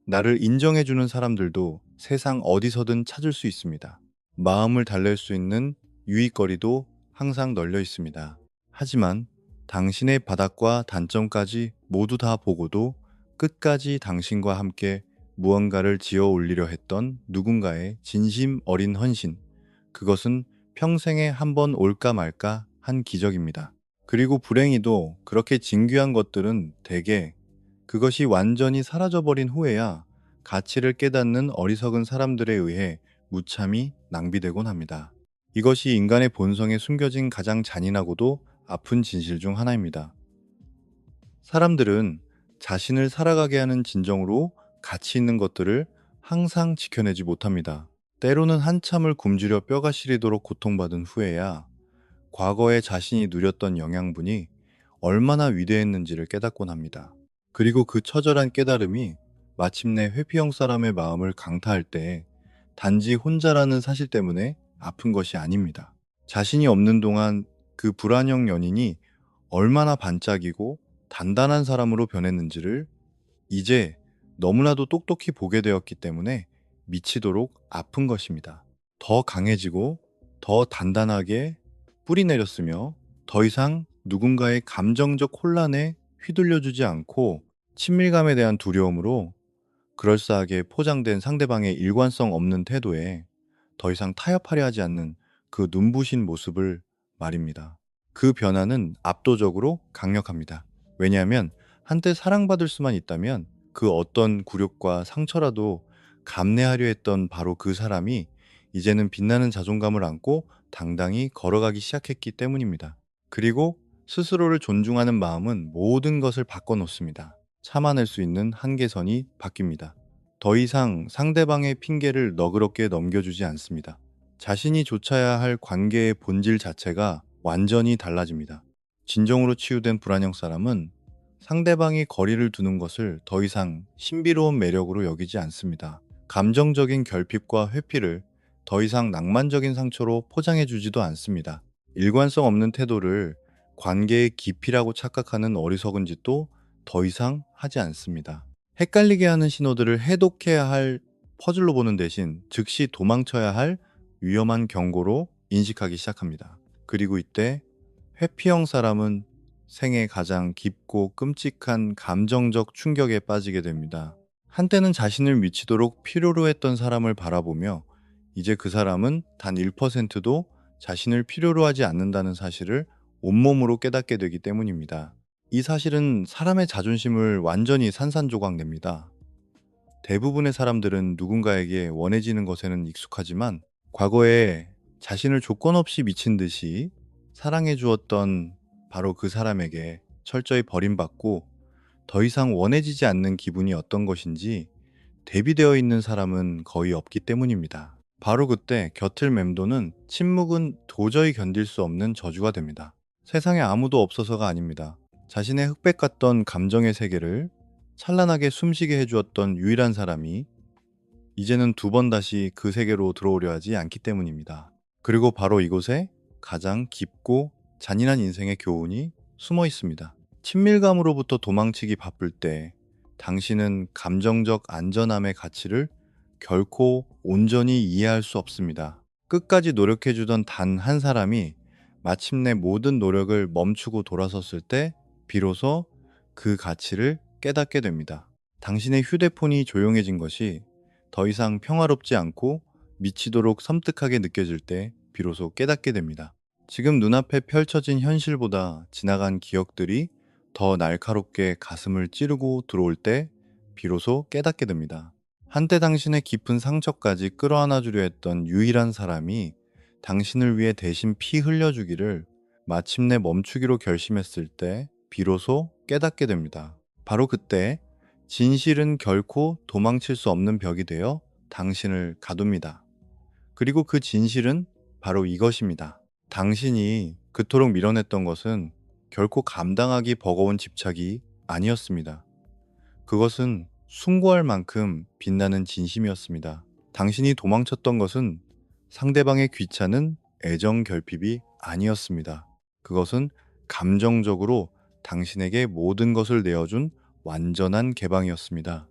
나를 인정해주는 사람들도 세상 어디서든 찾을 수 있습니다. 마음을 달랠 수 있는 유익거리도 항상 널려 있습니다. 하지만 당신의 바닥과 단점까지 모두 다 보고도 끝까지 당신과 함께 무언가를 지어 올리려 했던 누군가의 진심 어린 헌신, 그것은 평생에 한 번 올까 말까 한 기적입니다. 그리고 불행히도 그렇게 진귀한 것들은 대개 그것이 완전히 사라져버린 후에야 가치를 깨닫는 어리석은 사람들에 의해 무참히 낭비되곤 합니다. 이것이 인간의 본성에 숨겨진 가장 잔인하고도 아픈 진실 중 하나입니다. 사람들은 자신을 살아가게 하는 진정으로 가치 있는 것들을 항상 지켜내지 못합니다. 때로는 한참을 굶주려 뼈가 시리도록 고통받은 후에야 과거에 자신이 누렸던 영양분이 얼마나 위대했는지를 깨닫곤 합니다. 그리고 그 처절한 깨달음이 마침내 회피형 사람의 마음을 강타할 때 단지 혼자라는 사실 때문에 아픈 것이 아닙니다. 자신이 없는 동안 그 불안형 연인이 얼마나 반짝이고 단단한 사람으로 변했는지를 이제 너무나도 똑똑히 보게 되었기 때문에 미치도록 아픈 것입니다. 더 강해지고 더 단단하게 뿌리 내렸으며 더 이상 누군가의 감정적 혼란에 휘둘려주지 않고 친밀감에 대한 두려움으로 그럴싸하게 포장된 상대방의 일관성 없는 태도에 더 이상 타협하려 하지 않는 그 눈부신 모습을 말입니다. 그 변화는 압도적으로 강력합니다. 왜냐하면 한때 사랑받을 수만 있다면 그 어떤 굴욕과 상처라도 감내하려 했던 바로 그 사람이 이제는 빛나는 자존감을 안고 당당히 걸어가기 시작했기 때문입니다. 그리고 스스로를 존중하는 마음은 모든 것을 바꿔놓습니다. 참아낼 수 있는 한계선이 바뀝니다. 더 이상 상대방의 핑계를 너그럽게 넘겨주지 않습니다. 자신이 좇아야 할 관계의 본질 자체가 완전히 달라집니다. 진정으로 치유된 불안형 사람은 상대방이 거리를 두는 것을 더 이상 신비로운 매력으로 여기지 않습니다. 감정적인 결핍과 회피를 더 이상 낭만적인 상처로 포장해주지도 않습니다. 일관성 없는 태도를 관계의 깊이라고 착각하는 어리석은 짓도 더 이상 하지 않습니다. 헷갈리게 하는 신호들을 해독해야 할 퍼즐로 보는 대신 즉시 도망쳐야 할 위험한 경고로 인식하기 시작합니다. 그리고 이때 회피형 사람은 생애 가장 깊고 끔찍한 감정적 충격에 빠지게 됩니다. 한때는 자신을 미치도록 필요로 했던 사람을 바라보며 이제 그 사람은 단 1%도 자신을 필요로 하지 않는다는 사실을 온몸으로 깨닫게 되기 때문입니다. 이 사실은 사람의 자존심을 완전히 산산조각냅니다. 대부분의 사람들은 누군가에게 원해지는 것에는 익숙하지만 과거에 자신을 조건 없이 미친 듯이 사랑해 주었던 바로 그 사람에게 철저히 버림받고 더 이상 원해지지 않는 기분이 어떤 것인지 대비되어 있는 사람은 거의 없기 때문입니다. 바로 그때 곁을 맴도는 침묵은 도저히 견딜 수 없는 저주가 됩니다. 세상에 아무도 없어서가 아닙니다. 자신의 흑백 같던 감정의 세계를 찬란하게 숨쉬게 해주었던 유일한 사람이 이제는 두 번 다시 그 세계로 들어오려 하지 않기 때문입니다. 그리고 바로 이곳에 가장 깊고 잔인한 인생의 교훈이 숨어 있습니다. 친밀감으로부터 도망치기 바쁠 때 당신은 감정적 안전함의 가치를 결코 온전히 이해할 수 없습니다. 끝까지 노력해주던 단 한 사람이 마침내 모든 노력을 멈추고 돌아섰을 때 비로소 그 가치를 깨닫게 됩니다. 당신의 휴대폰이 조용해진 것이 더 이상 평화롭지 않고 미치도록 섬뜩하게 느껴질 때 비로소 깨닫게 됩니다. 지금 눈앞에 펼쳐진 현실보다 지나간 기억들이 더 날카롭게 가슴을 찌르고 들어올 때 비로소 깨닫게 됩니다. 한때 당신의 깊은 상처까지 끌어안아 주려 했던 유일한 사람이 당신을 위해 대신 피 흘려주기를 마침내 멈추기로 결심했을 때 비로소 깨닫게 됩니다. 바로 그때 진실은 결코 도망칠 수 없는 벽이 되어 당신을 가둡니다. 그리고 그 진실은 바로 이것입니다. 당신이 그토록 밀어냈던 것은 결코 감당하기 버거운 집착이 아니었습니다. 그것은 숭고할 만큼 빛나는 진심이었습니다. 당신이 도망쳤던 것은 상대방의 귀찮은 애정 결핍이 아니었습니다. 그것은 감정적으로 당신에게 모든 것을 내어준 완전한 개방이었습니다.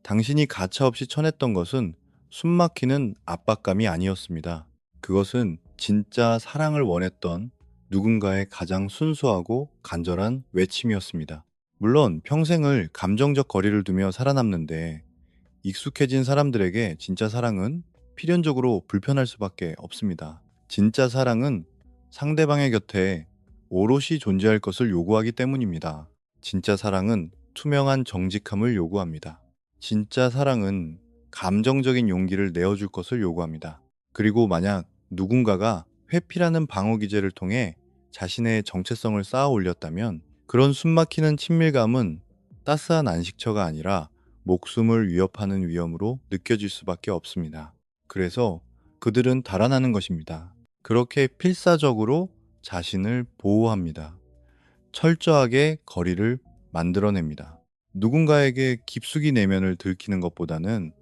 당신이 가차없이 쳐냈던 것은 숨막히는 압박감이 아니었습니다. 그것은 진짜 사랑을 원했던 누군가의 가장 순수하고 간절한 외침이었습니다. 물론 평생을 감정적 거리를 두며 살아남는데 익숙해진 사람들에게 진짜 사랑은 필연적으로 불편할 수밖에 없습니다. 진짜 사랑은 상대방의 곁에 오롯이 존재할 것을 요구하기 때문입니다. 진짜 사랑은 투명한 정직함을 요구합니다. 진짜 사랑은 감정적인 용기를 내어줄 것을 요구합니다. 그리고 만약 누군가가 회피라는 방어 기제를 통해 자신의 정체성을 쌓아 올렸다면 그런 숨막히는 친밀감은 따스한 안식처가 아니라 목숨을 위협하는 위험으로 느껴질 수밖에 없습니다. 그래서 그들은 달아나는 것입니다. 그렇게 필사적으로 자신을 보호합니다. 철저하게 거리를 만들어냅니다. 누군가에게 깊숙이 내면을 들키는 것보다는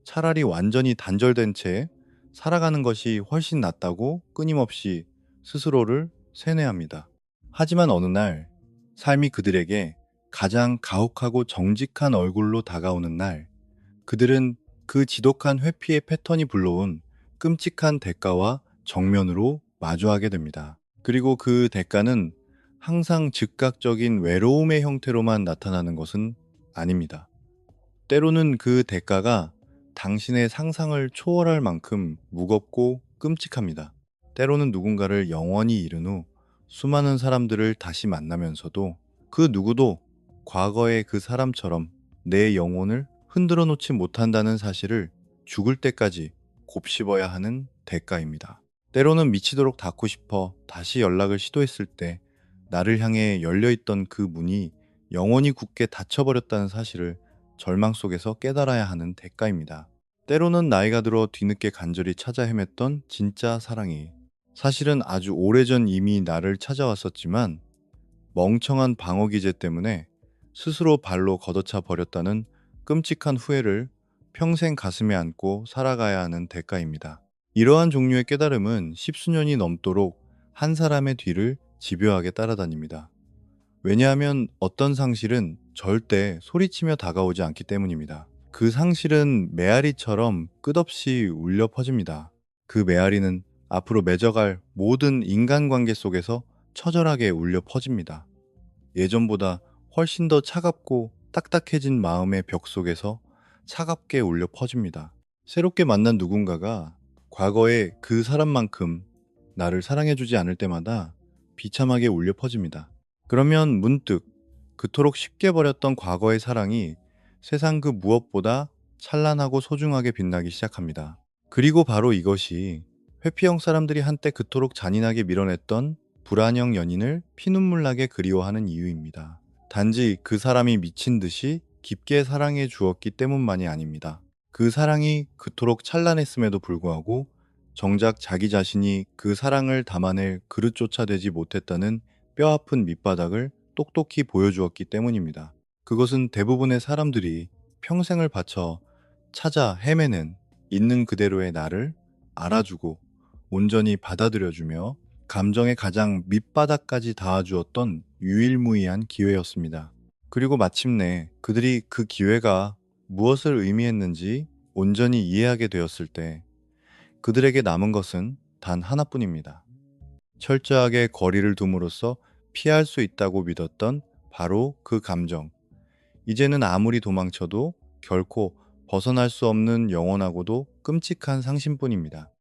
차라리 완전히 단절된 채 살아가는 것이 훨씬 낫다고 끊임없이 스스로를 세뇌합니다. 하지만 어느 날 삶이 그들에게 가장 가혹하고 정직한 얼굴로 다가오는 날, 그들은 그 지독한 회피의 패턴이 불러온 끔찍한 대가와 정면으로 마주하게 됩니다. 그리고 그 대가는 항상 즉각적인 외로움의 형태로만 나타나는 것은 아닙니다. 때로는 그 대가가 당신의 상상을 초월할 만큼 무겁고 끔찍합니다. 때로는 누군가를 영원히 잃은 후 수많은 사람들을 다시 만나면서도 그 누구도 과거의 그 사람처럼 내 영혼을 흔들어 놓지 못한다는 사실을 죽을 때까지 곱씹어야 하는 대가입니다. 때로는 미치도록 닿고 싶어 다시 연락을 시도했을 때 나를 향해 열려있던 그 문이 영원히 굳게 닫혀버렸다는 사실을 절망 속에서 깨달아야 하는 대가입니다. 때로는 나이가 들어 뒤늦게 간절히 찾아 헤맸던 진짜 사랑이 사실은 아주 오래전 이미 나를 찾아왔었지만 멍청한 방어 기제 때문에 스스로 발로 걷어차 버렸다는 끔찍한 후회를 평생 가슴에 안고 살아가야 하는 대가입니다. 이러한 종류의 깨달음은 십수년이 넘도록 한 사람의 뒤를 집요하게 따라다닙니다. 왜냐하면 어떤 상실은 절대 소리치며 다가오지 않기 때문입니다. 그 상실은 메아리처럼 끝없이 울려 퍼집니다. 그 메아리는 앞으로 맺어갈 모든 인간관계 속에서 처절하게 울려 퍼집니다. 예전보다 훨씬 더 차갑고 딱딱해진 마음의 벽 속에서 차갑게 울려 퍼집니다. 새롭게 만난 누군가가 과거의 그 사람만큼 나를 사랑해주지 않을 때마다 비참하게 울려 퍼집니다. 그러면 문득 그토록 쉽게 버렸던 과거의 사랑이 세상 그 무엇보다 찬란하고 소중하게 빛나기 시작합니다. 그리고 바로 이것이 회피형 사람들이 한때 그토록 잔인하게 밀어냈던 불안형 연인을 피눈물 나게 그리워하는 이유입니다. 단지 그 사람이 미친 듯이 깊게 사랑해 주었기 때문만이 아닙니다. 그 사랑이 그토록 찬란했음에도 불구하고 정작 자기 자신이 그 사랑을 담아낼 그릇조차 되지 못했다는 뼈아픈 밑바닥을 똑똑히 보여주었기 때문입니다. 그것은 대부분의 사람들이 평생을 바쳐 찾아 헤매는 있는 그대로의 나를 알아주고 온전히 받아들여주며 감정의 가장 밑바닥까지 닿아주었던 유일무이한 기회였습니다. 그리고 마침내 그들이 그 기회가 무엇을 의미했는지 온전히 이해하게 되었을 때 그들에게 남은 것은 단 하나뿐입니다. 철저하게 거리를 둠으로써 피할 수 있다고 믿었던 바로 그 감정. 이제는 아무리 도망쳐도 결코 벗어날 수 없는 영원하고도 끔찍한 상심뿐입니다.